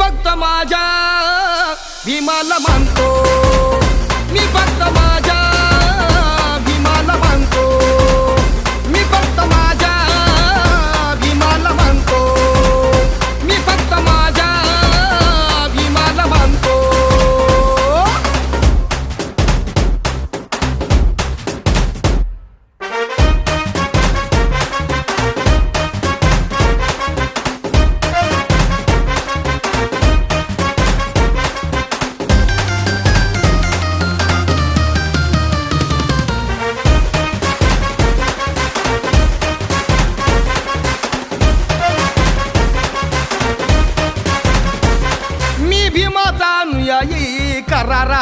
फक्त माझ्या भीमाला मानतो, मी फक्त माझ्या भीमाला मानतो, मी फक्त माझ्या भीमाला मानतो, मी फक्त माझ्या भीमाला मानतो. भीमाचा अनुयायी करारा